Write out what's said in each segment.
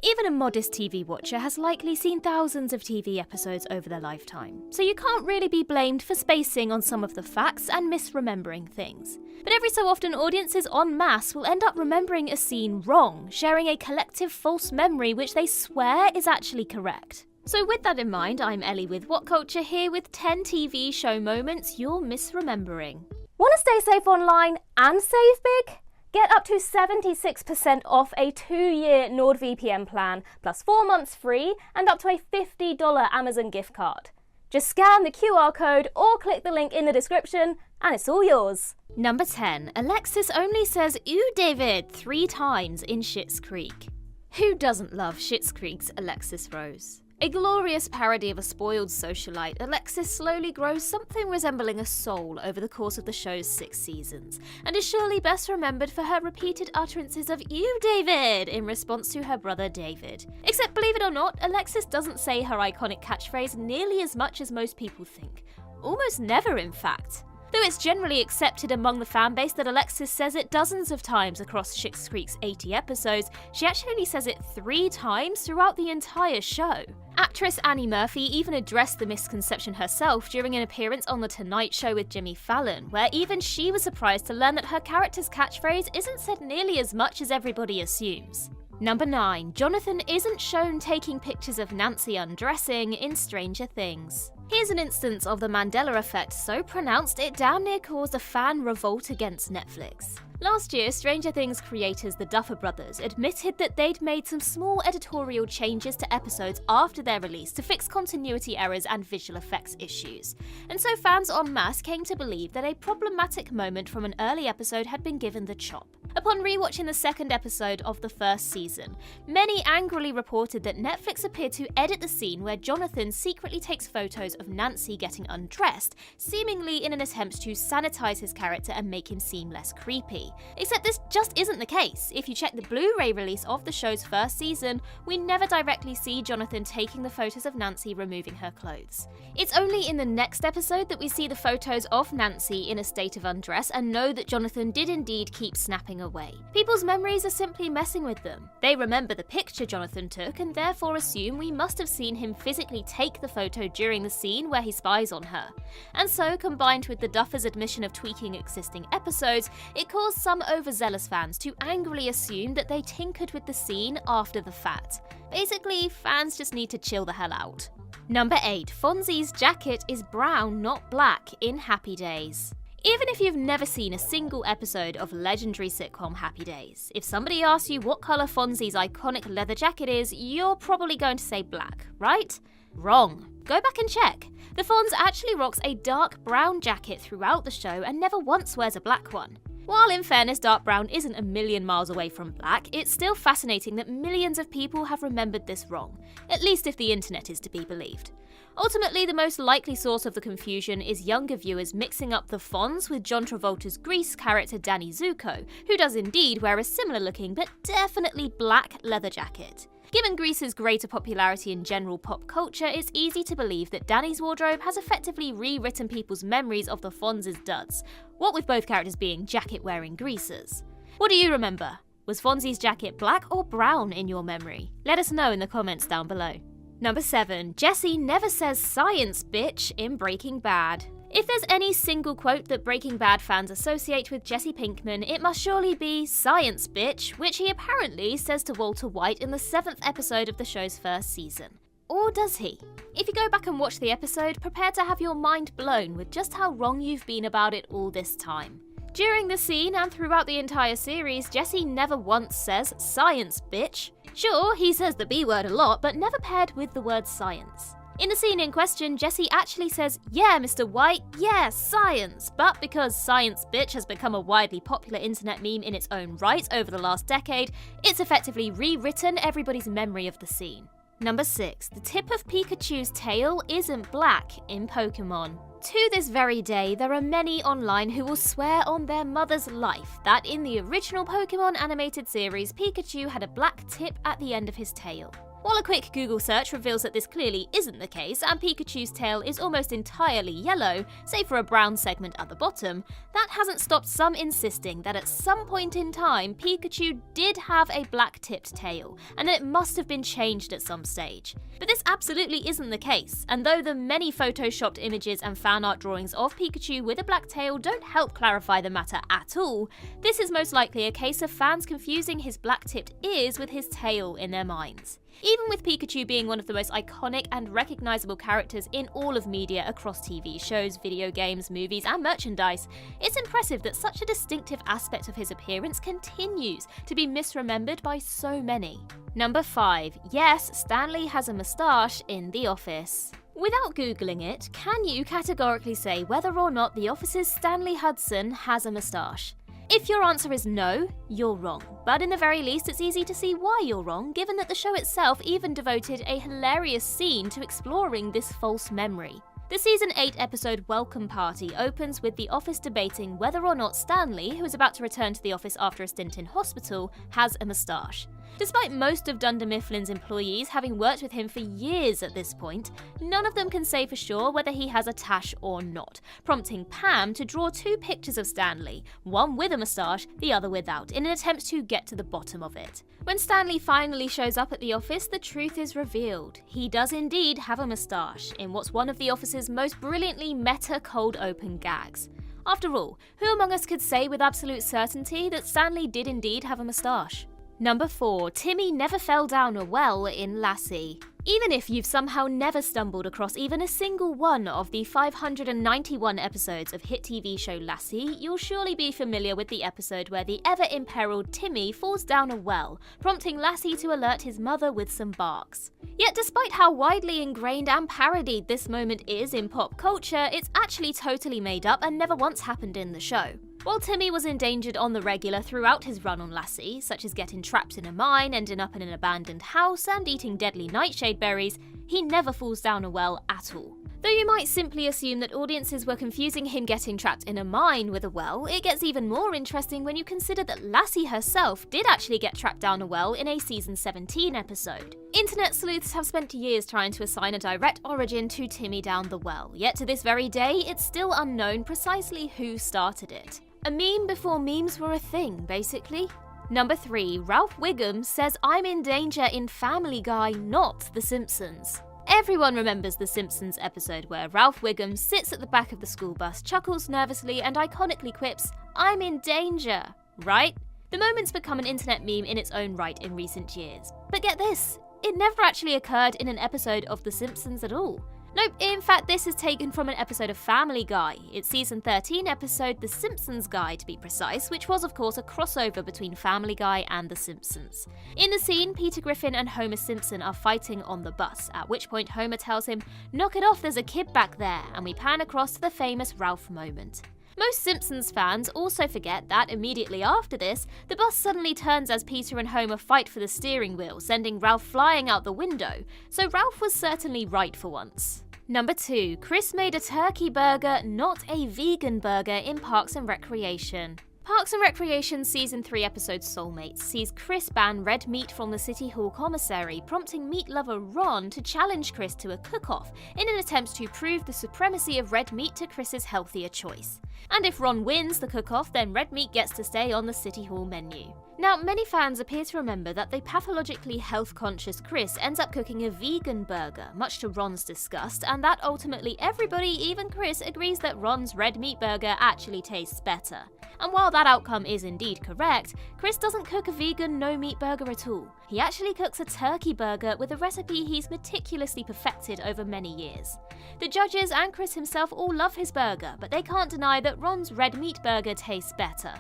Even a modest TV watcher has likely seen thousands of TV episodes over their lifetime, so you can't really be blamed for spacing on some of the facts and misremembering things. But every so often, audiences en masse will end up remembering a scene wrong, sharing a collective false memory which they swear is actually correct. So with that in mind, I'm Ellie with Whatculture here with 10 TV show moments you're misremembering. Want to stay safe online and save big? Get up to 76% off a 2-year NordVPN plan, plus 4 months free and up to a $50 Amazon gift card. Just scan the QR code or click the link in the description and it's all yours. Number 10. Alexis only says "Ew, David" 3 times in Shit's Creek. Who doesn't love Shit's Creek's Alexis Rose? A glorious parody of a spoiled socialite, Alexis slowly grows something resembling a soul over the course of the show's 6 seasons, and is surely best remembered for her repeated utterances of "Ew, David" in response to her brother David. Except, believe it or not, Alexis doesn't say her iconic catchphrase nearly as much as most people think. Almost never, in fact. Though it's generally accepted among the fanbase that Alexis says it dozens of times across Shit's Creek's 80 episodes, she actually only says it 3 times throughout the entire show. Actress Annie Murphy even addressed the misconception herself during an appearance on The Tonight Show with Jimmy Fallon, where even she was surprised to learn that her character's catchphrase isn't said nearly as much as everybody assumes. Number 9. Jonathan isn't shown taking pictures of Nancy undressing in Stranger Things. Here's an instance of the Mandela effect so pronounced it damn near caused a fan revolt against Netflix. Last year, Stranger Things creators the Duffer Brothers admitted that they'd made some small editorial changes to episodes after their release to fix continuity errors and visual effects issues. And so fans en masse came to believe that a problematic moment from an early episode had been given the chop. Upon rewatching the 2nd episode of the 1st season, many angrily reported that Netflix appeared to edit the scene where Jonathan secretly takes photos of Nancy getting undressed, seemingly in an attempt to sanitize his character and make him seem less creepy. Except this just isn't the case. If you check the Blu-ray release of the show's 1st season, we never directly see Jonathan taking the photos of Nancy removing her clothes. It's only in the next episode that we see the photos of Nancy in a state of undress and know that Jonathan did indeed keep snapping away. People's memories are simply messing with them. They remember the picture Jonathan took and therefore assume we must have seen him physically take the photo during the scene where he spies on her. And so, combined with the Duffers' admission of tweaking existing episodes, it caused some overzealous fans to angrily assume that they tinkered with the scene after the fact. Basically, fans just need to chill the hell out. Number 8. Fonzie's jacket is brown, not black, in Happy Days. Even if you've never seen a single episode of legendary sitcom Happy Days, if somebody asks you what colour Fonzie's iconic leather jacket is, you're probably going to say black, right? Wrong. Go back and check. The Fonz actually rocks a dark brown jacket throughout the show and never once wears a black one. While in fairness, dark brown isn't a million miles away from black, it's still fascinating that millions of people have remembered this wrong, at least if the internet is to be believed. Ultimately, the most likely source of the confusion is younger viewers mixing up the Fonz with John Travolta's Grease character Danny Zuko, who does indeed wear a similar looking but definitely black leather jacket. Given Grease's greater popularity in general pop culture, it's easy to believe that Danny's wardrobe has effectively rewritten people's memories of the Fonz's duds, what with both characters being jacket-wearing greasers. What do you remember? Was Fonzie's jacket black or brown in your memory? Let us know in the comments down below. Number 7. Jesse never says "science, bitch" in Breaking Bad. If there's any single quote that Breaking Bad fans associate with Jesse Pinkman, it must surely be "science, bitch," which he apparently says to Walter White in the 7th episode of the show's 1st season. Or does he? If you go back and watch the episode, prepare to have your mind blown with just how wrong you've been about it all this time. During the scene and throughout the entire series, Jesse never once says "science, bitch." Sure, he says the B word a lot, but never paired with the word science. In the scene in question, Jesse actually says, "Yeah, Mr. White, yeah, science," but because "science, bitch" has become a widely popular internet meme in its own right over the last decade, it's effectively rewritten everybody's memory of the scene. Number 6. The tip of Pikachu's tail isn't black in Pokemon. To this very day, there are many online who will swear on their mother's life that in the original Pokemon animated series, Pikachu had a black tip at the end of his tail. While a quick Google search reveals that this clearly isn't the case and Pikachu's tail is almost entirely yellow, save for a brown segment at the bottom, that hasn't stopped some insisting that at some point in time Pikachu did have a black-tipped tail, and that it must have been changed at some stage. But this absolutely isn't the case, and though the many photoshopped images and fan art drawings of Pikachu with a black tail don't help clarify the matter at all, this is most likely a case of fans confusing his black-tipped ears with his tail in their minds. Even with Pikachu being one of the most iconic and recognisable characters in all of media across TV shows, video games, movies and merchandise, it's impressive that such a distinctive aspect of his appearance continues to be misremembered by so many. Number 5. Yes, Stanley has a moustache in The Office. Without googling it, can you categorically say whether or not The Office's Stanley Hudson has a moustache? If your answer is no, you're wrong. But in the very least, it's easy to see why you're wrong, given that the show itself even devoted a hilarious scene to exploring this false memory. The season 8 episode Welcome Party opens with the office debating whether or not Stanley, who is about to return to the office after a stint in hospital, has a moustache. Despite most of Dunder Mifflin's employees having worked with him for years at this point, none of them can say for sure whether he has a tash or not, prompting Pam to draw 2 pictures of Stanley, one with a moustache, the other without, in an attempt to get to the bottom of it. When Stanley finally shows up at the office, the truth is revealed. He does indeed have a moustache, in what's one of the office's most brilliantly meta cold open gags. After all, who among us could say with absolute certainty that Stanley did indeed have a moustache? Number 4. Timmy never fell down a well in Lassie. Even if you've somehow never stumbled across even a single one of the 591 episodes of hit TV show Lassie, you'll surely be familiar with the episode where the ever-imperiled Timmy falls down a well, prompting Lassie to alert his mother with some barks. Yet despite how widely ingrained and parodied this moment is in pop culture, it's actually totally made up and never once happened in the show. While Timmy was endangered on the regular throughout his run on Lassie, such as getting trapped in a mine, ending up in an abandoned house, and eating deadly nightshade berries, he never falls down a well at all. Though you might simply assume that audiences were confusing him getting trapped in a mine with a well, it gets even more interesting when you consider that Lassie herself did actually get trapped down a well in a season 17 episode. Internet sleuths have spent years trying to assign a direct origin to Timmy down the well, yet to this very day, it's still unknown precisely who started it. A meme before memes were a thing, basically. Number 3. Ralph Wiggum says I'm in danger in Family Guy, not The Simpsons. Everyone remembers the Simpsons episode where Ralph Wiggum sits at the back of the school bus, chuckles nervously and iconically quips, "I'm in danger," right? The moment's become an internet meme in its own right in recent years. But get this, it never actually occurred in an episode of The Simpsons at all. Nope, in fact this is taken from an episode of Family Guy, its season 13 episode The Simpsons Guy to be precise, which was of course a crossover between Family Guy and The Simpsons. In the scene, Peter Griffin and Homer Simpson are fighting on the bus, at which point Homer tells him, "Knock it off, there's a kid back there," and we pan across to the famous Ralph moment. Most Simpsons fans also forget that immediately after this, the bus suddenly turns as Peter and Homer fight for the steering wheel, sending Ralph flying out the window, so Ralph was certainly right for once. Number 2. Chris made a turkey burger, not a vegan burger in Parks and Recreation. Parks and Recreation Season 3 episode Soulmates sees Chris ban red meat from the City Hall commissary, prompting meat lover Ron to challenge Chris to a cook-off in an attempt to prove the supremacy of red meat to Chris's healthier choice. And if Ron wins the cook-off, then red meat gets to stay on the City Hall menu. Now, many fans appear to remember that the pathologically health-conscious Chris ends up cooking a vegan burger, much to Ron's disgust, and that ultimately everybody, even Chris, agrees that Ron's red meat burger actually tastes better. And while that outcome is indeed correct, Chris doesn't cook a vegan no-meat burger at all. He actually cooks a turkey burger with a recipe he's meticulously perfected over many years. The judges and Chris himself all love his burger, but they can't deny that Ron's red meat burger tastes better.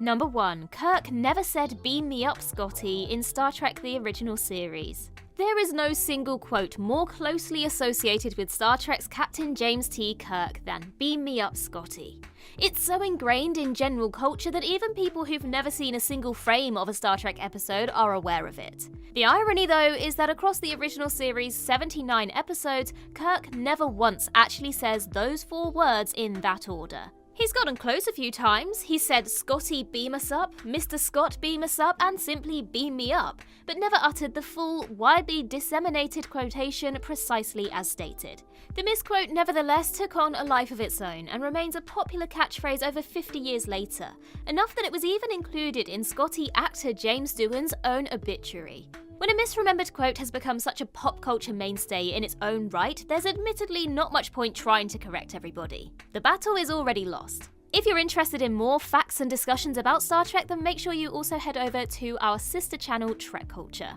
Number 1. Kirk never said "Beam me up, Scotty" in Star Trek the original series. There is no single quote more closely associated with Star Trek's Captain James T. Kirk than "Beam me up, Scotty." It's so ingrained in general culture that even people who've never seen a single frame of a Star Trek episode are aware of it. The irony, though, is that across the original series' 79 episodes, Kirk never once actually says those 4 words in that order. He's gotten close a few times. He said, "Scotty, beam us up," "Mr. Scott, beam us up," and simply "beam me up," but never uttered the full, widely disseminated quotation precisely as stated. The misquote nevertheless took on a life of its own and remains a popular catchphrase over 50 years later, enough that it was even included in Scotty actor James Doohan's own obituary. When a misremembered quote has become such a pop culture mainstay in its own right, there's admittedly not much point trying to correct everybody. The battle is already lost. If you're interested in more facts and discussions about Star Trek, then make sure you also head over to our sister channel, Trek Culture.